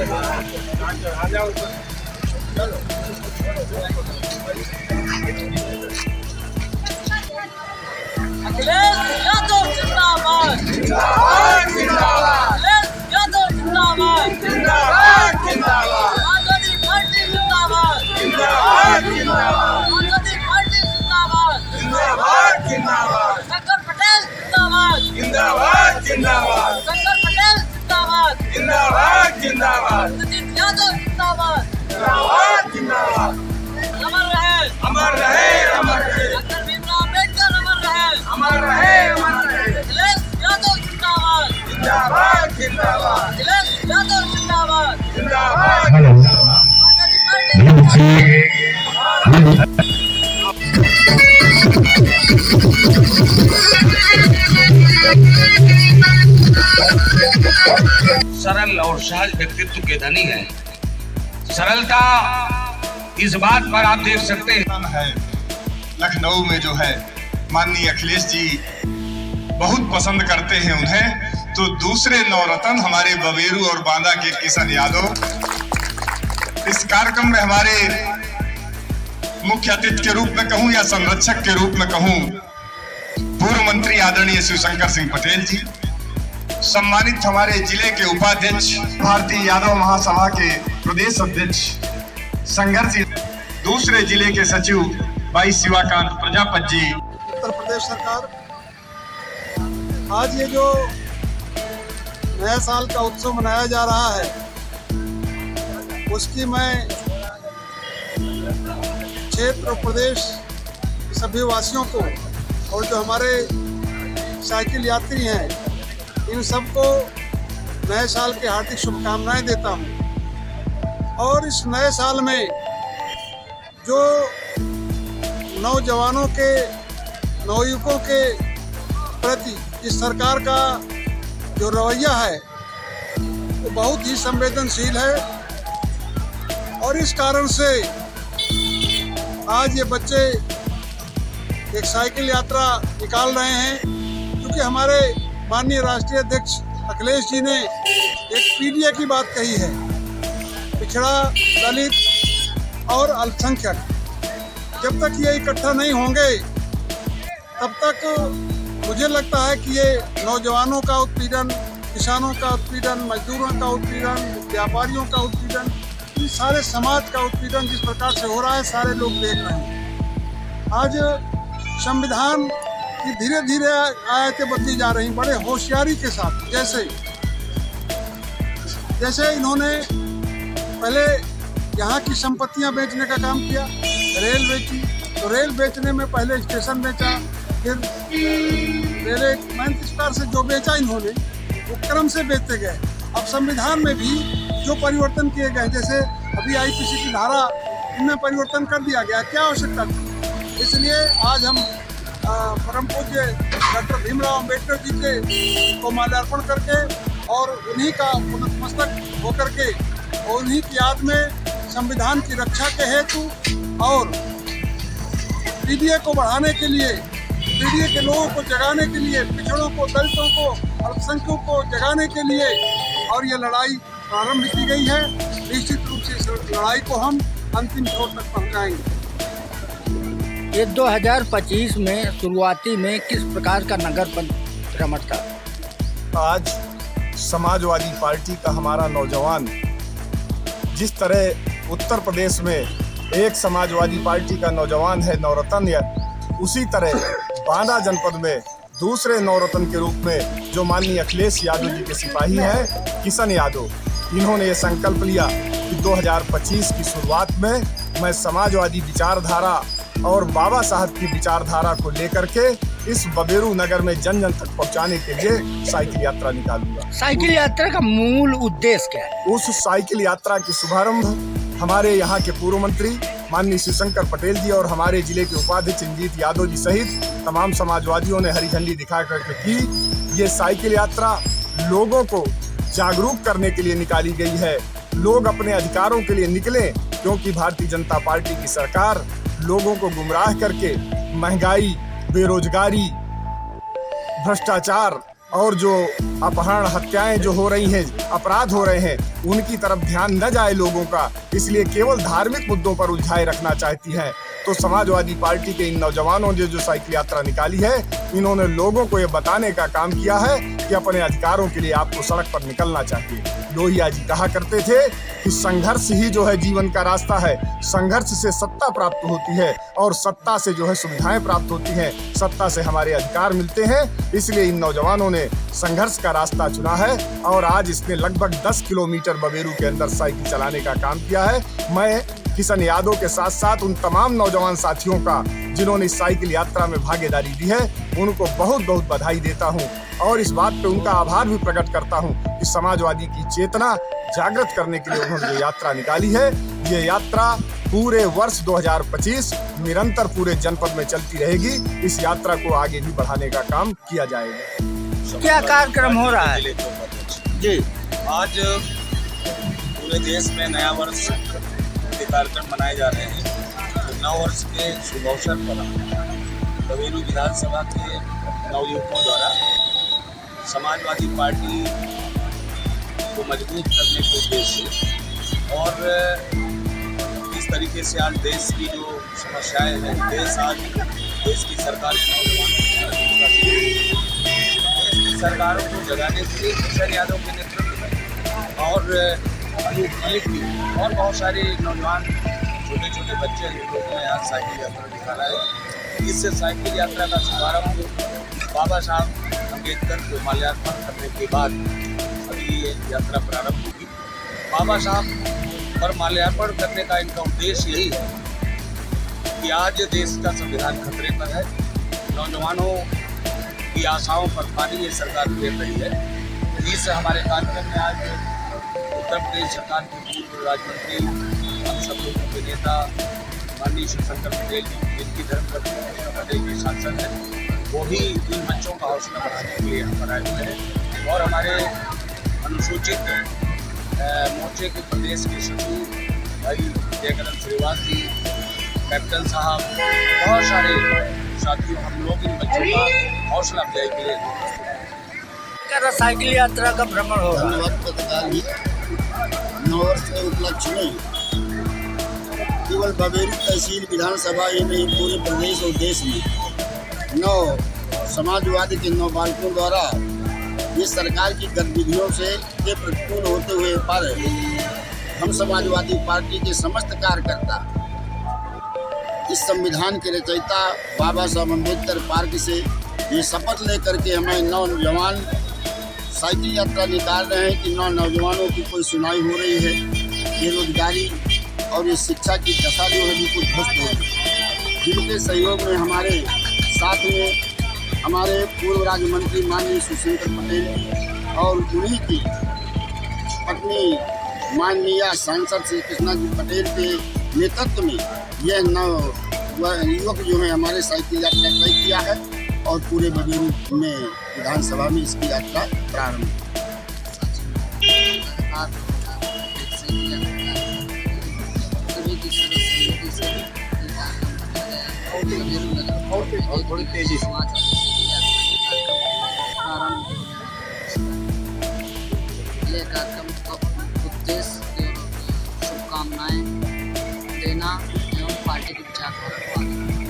अखिलेश यादव जिंदाबाद जिंदाबाद जिंदाबाद। अखिलेश यादव जिंदाबाद जिंदाबाद जिंदाबाद। आजादी पार्टी जिंदाबाद जिंदाबाद जिंदाबाद। आजादी पार्टी जिंदाबाद जिंदाबाद जिंदाबाद। शंकर पटेल जिंदाबाद जिंदाबाद जिंदाबाद। शंकर पटेल जिंदाबाद जिंदाबाद जिंदाबाद। सुजीत यादव जिंदाबाद जिंदाबाद जिंदाबाद। अमर रहे अमर रहे अमर रहे। डॉक्टर भीमराव अम्बेडकर अमर रहे अमर रहे अमर रहे। अखिलेश यादव जिंदाबाद जिंदाबाद जिंदाबाद। अखिलेश यादव जिंदाबाद जिंदाबाद जिंदाबाद। आजादी पार्टी सरल और सहज व्यक्तित्व के धनी हैं। सरलता इस बात पर आप देख सकते हैं लखनऊ में जो है माननीय अखिलेश जी बहुत पसंद करते हैं उन्हें, तो दूसरे नवरत्न हमारे बबेरू और बांदा के किशन यादव इस कार्यक्रम में हमारे मुख्य अतिथि के रूप में कहूं या संरक्षक के रूप में कहूं, पूर्व मंत्री आदरणीय शिवशंकर सिंह पटेल जी, सम्मानित हमारे जिले के उपाध्यक्ष भारतीय यादव महासभा के प्रदेश अध्यक्ष संघर्ष, दूसरे जिले के सचिव भाई शिवाकांत प्रजापत जी। उत्तर प्रदेश सरकार आज ये जो नया साल का उत्सव मनाया जा रहा है उसकी मैं क्षेत्र और प्रदेश सभी वासियों को और जो हमारे साइकिल यात्री हैं इन सबको नए साल की हार्दिक शुभकामनाएं देता हूं। और इस नए साल में जो नौजवानों के नवयुवकों के प्रति इस सरकार का जो रवैया है वो बहुत ही संवेदनशील है। और इस कारण से आज ये बच्चे एक साइकिल यात्रा निकाल रहे हैं, क्योंकि हमारे माननीय राष्ट्रीय अध्यक्ष अखिलेश जी ने एक पीडीए की बात कही है, पिछड़ा, दलित और अल्पसंख्यक। जब तक ये इकट्ठा नहीं होंगे तब तक मुझे लगता है कि ये नौजवानों का उत्पीड़न, किसानों का उत्पीड़न, मजदूरों का उत्पीड़न, व्यापारियों का उत्पीड़न, इस सारे समाज का उत्पीड़न जिस प्रकार से हो रहा है सारे लोग देख रहे हैं। आज संविधान की धीरे धीरे आयतें बदली जा रही, बड़े होशियारी के साथ। जैसे इन्होंने पहले यहाँ की संपत्तियाँ बेचने का काम किया, रेल बेची, तो रेल बेचने में पहले स्टेशन बेचा, फिर रेलवे मैन इस प्रकार से जो बेचा इन्होंने वो क्रम से बेचते गए। अब संविधान में भी जो परिवर्तन किए गए, जैसे अभी आईपीसी की धारा इनमें परिवर्तन कर दिया गया, क्या आवश्यकता थी? इसलिए आज हम परम पूज्य डॉक्टर भीमराव अम्बेडकर जी के को माल्यार्पण करके और उन्हीं का नतमस्तक होकर के और उन्हीं की याद में संविधान की रक्षा के हेतु और पीडीए को बढ़ाने के लिए, पीडीए के लोगों को जगाने के लिए, पिछड़ों को, दलितों को, अल्पसंख्यकों को जगाने के लिए और ये लड़ाई प्रारंभ की गई है। निश्चित रूप से इस लड़ाई को हम अंतिम छोर तक पहुंचाएंगे। ये 2025 में शुरुआती में किस प्रकार का नगर परिक्रमण था? आज समाजवादी पार्टी का हमारा नौजवान जिस तरह उत्तर प्रदेश में एक समाजवादी पार्टी का नौजवान है नवरत्न, उसी तरह बांदा जनपद में दूसरे नवरत्न के रूप में जो माननीय अखिलेश यादव जी के सिपाही हैं किशन यादव, इन्होंने ये संकल्प लिया कि 2025 की शुरुआत में मैं समाजवादी विचारधारा और बाबा साहब की विचारधारा को लेकर के इस बबेरू नगर में जन जन तक पहुंचाने के लिए साइकिल यात्रा निकालूंगा। साइकिल यात्रा का मूल उद्देश्य क्या है? उस साइकिल यात्रा की शुभारंभ हमारे यहाँ के पूर्व मंत्री माननीय शिवशंकर पटेल जी और हमारे जिले के उपाध्यक्ष रंजीत यादव जी सहित तमाम समाजवादियों ने हरी झंडी दिखा करके की। ये साइकिल यात्रा लोगों को जागरूक करने के लिए निकाली गई है। लोग अपने अधिकारों के लिए निकले, क्योंकि भारतीय जनता पार्टी की सरकार लोगों को गुमराह करके महंगाई, बेरोजगारी, भ्रष्टाचार और जो अपहरण हत्याएं जो हो रही हैं, अपराध हो रहे हैं, उनकी तरफ ध्यान न जाए लोगों का, इसलिए केवल धार्मिक मुद्दों पर उलझाए रखना चाहती हैं। तो समाजवादी पार्टी के इन नौजवानों ने जो साइकिल यात्रा निकाली है, इन्होंने लोगों को ये बताने का काम किया है कि अपने अधिकारों के लिए आपको सड़क पर निकलना चाहिए। लोहिया जी कहा करते थे कि संघर्ष ही जो है जीवन का रास्ता है, संघर्ष से सत्ता प्राप्त होती है और सत्ता से जो है सुविधाएं प्राप्त होती हैं, सत्ता से हमारे अधिकार मिलते हैं। इसलिए इन नौजवानों ने संघर्ष का रास्ता चुना है और आज इसने लगभग 10 किलोमीटर बबेरू के अंदर साइकिल चलाने का काम किया है। मैं किशन यादव के साथ साथ उन तमाम नौजवान साथियों का जिन्होंने इस साइकिल यात्रा में भागीदारी दी है, उनको बहुत बहुत बधाई देता हूं और इस बात पे उनका आभार भी प्रकट करता हूं कि समाजवादी की चेतना जागृत करने के लिए उन्होंने जो यात्रा निकाली है, ये यात्रा पूरे वर्ष 2025 निरंतर पूरे जनपद में चलती रहेगी। इस यात्रा को आगे भी बढ़ाने का काम किया जाएगा। क्या कार्यक्रम हो रहा है जी? आज पूरे देश में नया वर्ष के कार्यक्रम मनाए जा रहे हैं। तो नव वर्ष के शुभ अवसर पर बबेरू विधानसभा के नवयुवकों द्वारा समाजवादी पार्टी को मजबूत करने के उद्देश्य और इस तरीके से आज देश की जो समस्याएं हैं, देश की सरकार सरकारों को जगाने के लिए किशन यादव के नेतृत्व में और अनूप मलिक भी और बहुत सारे नौजवान छोटे छोटे बच्चे लोगों ने आज साइकिल यात्रा निकाला है। इस साइकिल यात्रा का शुभारंभ बाबा साहब अम्बेडकर को माल्यार्पण करने के बाद अभी ये यात्रा प्रारंभ होगी। बाबा साहब पर माल्यार्पण करने का इनका उद्देश्य यही है कि आज देश का संविधान खतरे पर है, नौजवानों की आशाओं पर पानी ये सरकार फेर रही है। इस हमारे कार्यक्रम में आज उत्तर प्रदेश सरकार के पूर्व राज्य मंत्री, हम सब लोगों के नेता माननीय शिवशंकर पटेल जी, जिनकी धर्मपत्नी कृष्ण पटेल जी सांसद हैं, वो भी इन बच्चों का हौसला बढ़ाने के लिए यहाँ पर आए हुए हैं। और हमारे अनुसूचित मोर्चे के प्रदेश के सचिव भाई जयकरण श्रीवास जी, कैप्टन साहब, बहुत सारे साथियों, हम लोग इन बच्चों का हौसला अफजाई के लिए क्या साइकिल यात्रा का भ्रमण हो रहा है? धन्यवाद पत्रकार जी। नववर्ष के उपलक्ष्य में केवल बबेरू तहसील विधानसभा ही नहीं, पूरे प्रदेश और देश में समाजवादी के नौ बालकों द्वारा ये सरकार की गतिविधियों से के प्रतिकूल होते हुए पर हम समाजवादी पार्टी के समस्त कार्यकर्ता इस संविधान के रचयिता बाबा साहब अम्बेडकर पार्क से ये शपथ लेकर के हमें नौजवान साइकिल यात्रा निकाल रहे हैं कि नौजवानों की कोई सुनाई हो रही है, बेरोजगारी और ये शिक्षा की दशा जो है बिल्कुल ध्वस्त हो रही है। जिनके सहयोग में हमारे साथ में हमारे पूर्व राज्य मंत्री माननीय शिवशंकर पटेल और उन्हीं की पत्नी माननीय सांसद श्री कृष्णा जी पटेल के नेतृत्व में यह युवक जो है हमारे साइकिल यात्रा तय किया है और पूरे बबेरू में विधानसभा में इसकी यात्रा प्रारंभ और थोड़ी तेजी से ये कार्यक्रम का उद्देश्य शुभकामनाएं देना एवं पार्टी की विचारधारा को